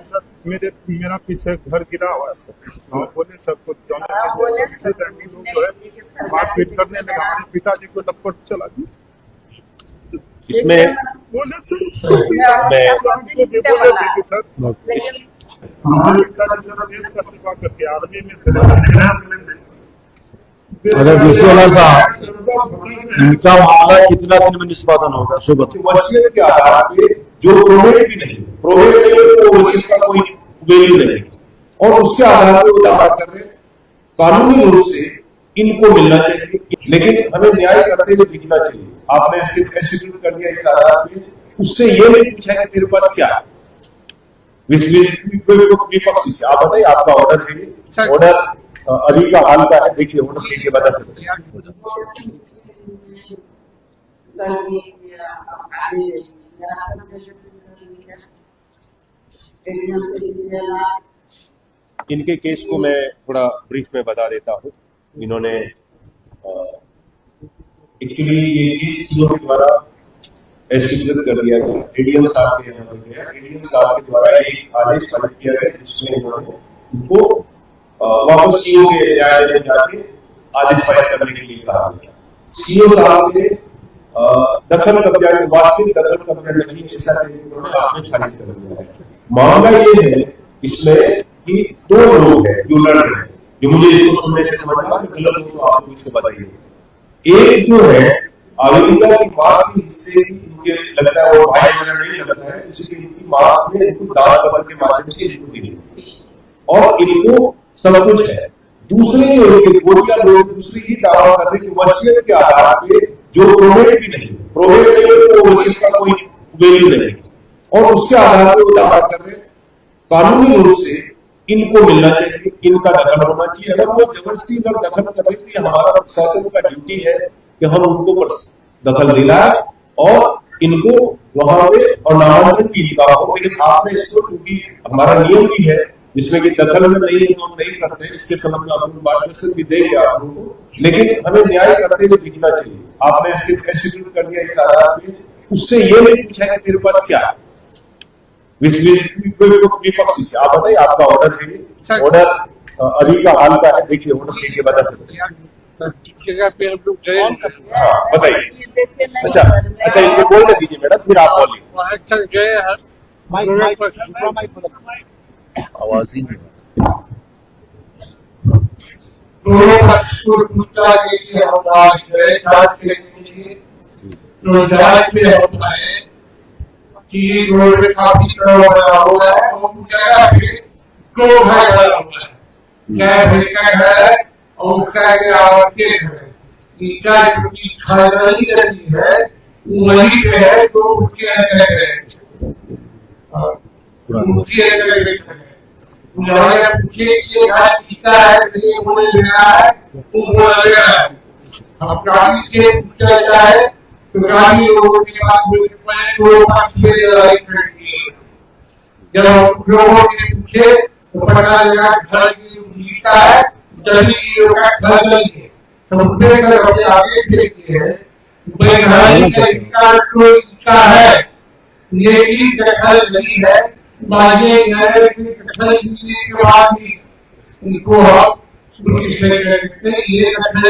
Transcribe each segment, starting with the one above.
Sir मेरा पीछे घर गिरा हुआ है सर। और बोले सब कुछ जो है मारपीट करने लगा, हमारे पिताजी को लपट चला दी इसमें बोले सर मैं हमारे पिताजी सर देश का सेवा करके आर्मी में थे। अरे विश्वनाथ साहब, इनका मामला कितना दिन में निष्पादन होगा? सुबह वसीयत के आधार पे जो प्रोवेट नहीं है तो वसीयत का कोई वैल्यू नहीं, और उसके आधार पर वो दावा कर रहे हैं। कानूनी रूप से इनको मिलना चाहिए, लेकिन हमें न्याय करते हुए दिखना चाहिए। आपने सिर्फ एस्टिमेट कर दिया इस आधार पे, उससे ये नहीं पूछा कि तेरे पास क्या है विपक्षी से। आप बताइए, आपका ऑर्डर है, ऑर्डर अभी का हाल का है, देखिए ऑर्डर लेके बता सकते हैं। इनके केस को मैं थोड़ा ब्रीफ में बता देता हूँ। इन्होंने एक्चुअली ये केस सीओ के द्वारा एस्टिमेट कर दिया गया, एडीएम साहब के यहाँ पर गया। एडीएम साहब के द्वारा एक आदेश पारित किया गया जिसमें इन्होंने उनको वापस सीओ के न्यायालय में जाके आदेश पारित करने के लिए कहा गया। सीओ साहब ने दखल कब्जा में वास्तविक दखल कब्जा नहीं ऐसा उन्होंने आपने खारिज कर दिया है। मामला ये है इसमें कि दो लोग हैं जो लड़ रहे हैं, जो मुझे इसको सुनने से समझ आया कि गलत हो तो आप इसको बताइए। एक जो है आवेदिका की मां के हिस्से की इनके लगता है, वो भाई वगैरह नहीं लगता है, इसलिए इनकी मां ने इनको दान दबल के माध्यम से इनको दी और इनको सब कुछ है। दूसरे जो गोतिया लोग दूसरे ये दावा कर रहे कि वसीयत के आधार पे जो प्रोवेट नहीं तो वसीयत का कोई वैल्यू नहीं, और उसके आधार पर वो दावा कर रहे कानूनी रूप से इनको मिलना चाहिए, इनका दखल होना चाहिए। अगर वो जबरदस्ती अगर दखल कर रहे तो हमारा प्रशासन का ड्यूटी है कि हम उनको दखल दिलाए और इनको वहां पे और नामांकन की लिखा हो। लेकिन आपने इसको, क्योंकि हमारा नियम भी है जिसमें कि दखल में नहीं हम नहीं करते, इसके संबंध में आप मार्गदर्शन भी देंगे आप लोगों को, लेकिन हमें न्याय करते हुए दिखना चाहिए। आपने सिर्फ एस्टिमेट कर दिया इस आधार पे, उससे ये नहीं पूछा कि तेरे पास क्या है विपक्षी से। आप बताइए, आपका ऑर्डर है, ऑर्डर अभी का हाल का है, देखिए ऑर्डर लेके बता सकते हैं। बताइए। अच्छा इनको बोलने दीजिए मैडम, फिर आप बोलिए। आवाज ही नहीं कि रोड पे काफी हो रहा है और उस जगह पे दो घर बना हुआ है, क्या भाई का घर है और उसका आवश्यक है। ईटा की खादानी करनी है वहीं पे है, तो उसके अंदर है पूछे ये घर ईटा है ये बोल रहा है वो बोल रहा है। अब गाड़ी से पूछा जाए तो गाड़ी लोगों के बाद जब लोगों के पूछे तो पता लगा घर की ईटा है, जल्दी का घर नहीं है। तो उसने आगे देखिए ईटा है, ये दखल नहीं है, दखल के बाद ही इनको आप ये दखल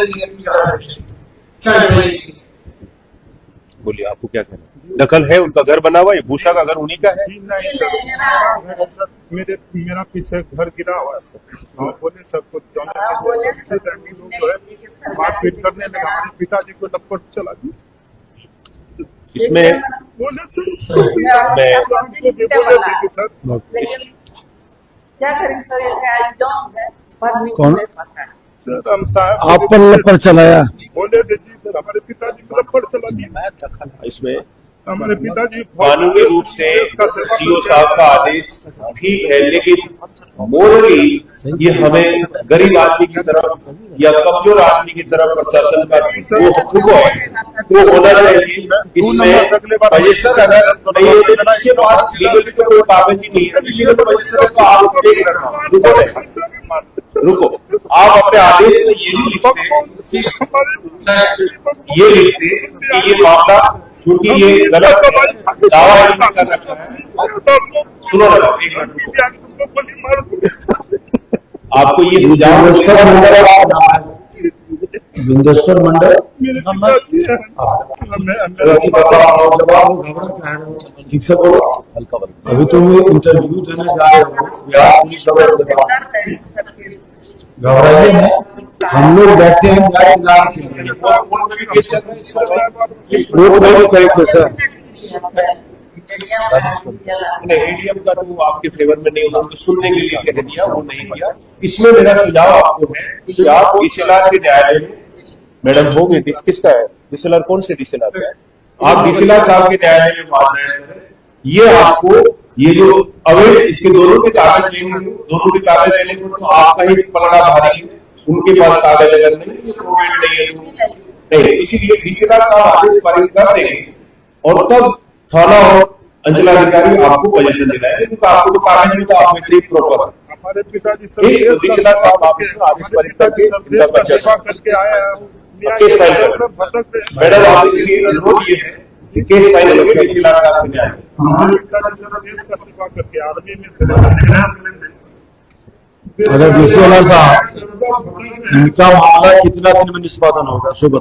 बोलिए, आपको क्या कहना? दखल है, उनका घर बना हुआ, ये भूषा का घर उन्हीं का है। मेरा पीछे घर गिरा हुआ है सर। और बोले सब कुछ जो है मारपीट करने लगा, हमारे पिताजी को लपट चला दी। इसमें बोले सर क्या करें सर, कौन सर हम साहब आप पर लपट चलाया? बोले दीजिए सर, हमारे पिताजी को लपट चला दी। इसमें हमारे पिताजी कानूनी रूप से सीओ साहब का आदेश ठीक है, लेकिन मोरली ये हमें गरीब आदमी की तरफ या कमजोर आदमी की तरफ प्रशासन का वो हुक्म है वो होना चाहिए। इसमें मजिस्ट्रेट अगर इसके पास लीगली तो कोई कागज ही नहीं है, लीगल मजिस्ट्रेट तो आप देख रहे हो। रुको, आप अपने आदेश में ये भी लिखते कि ये मामला क्योंकि ये गलत है, दावा इन्होंने कर रखा है। सुनो ना, एक मिनट आपको ये सुझाव बिंदेश्वर मंडल आपका नाम है? बिंदेश्वर मंडल ठीक से बोलो। अभी तुम इंटरव्यू देने जा रहे हो बिहार पुलिस घबराइए नहीं, हम लोग बैठे हैं न्याय दिलाने के लिए। कोर्ट में भी केस चल रहा है इसका। कोर्ट में भी कई केस है। नहीं, एडीएम का तो आपके फेवर में नहीं होगा, तो सुनने के लिए कह दिया, वो नहीं किया। इसमें मेरा सुझाव आपको है कि आप डीसीएलआर के न्यायालय में, मैडम होगी किसका है डीसीएलआर, कौन से डीसीएलआर का है, आप डीसीएलआर साहब के न्यायालय में बात करें। ये आपको ये जो अवैध इसके दोनों के कागज लेंगे, दोनों के कागज लेने को तो आपका ही पलड़ा भारी है, उनके पास कागज अगर नहीं प्रोवेट नहीं है, इसीलिए डीसीएलआर साहब आदेश पारित कर देंगे और तब थाना और अंचलाधिकारी आपको पोजीशन दिलाएंगे, क्योंकि आपको तो कागज में तो आप में से ही प्रॉपर है। हमारे पिताजी डीसीएलआर साहब आप इसमें आदेश पारित करके सेवा करके आए हैं, केस फाइल करो। मैडम आप इसलिए अनुरोध ये है कि केस फाइल करोगे डीसीएलआर साहब के न्यायालय। हमारे पिताजी देश का सेवा करके आर्मी में अगर डीसीएलआर साहब इनका मामला कितना दिन में निष्पादन होगा सुबह?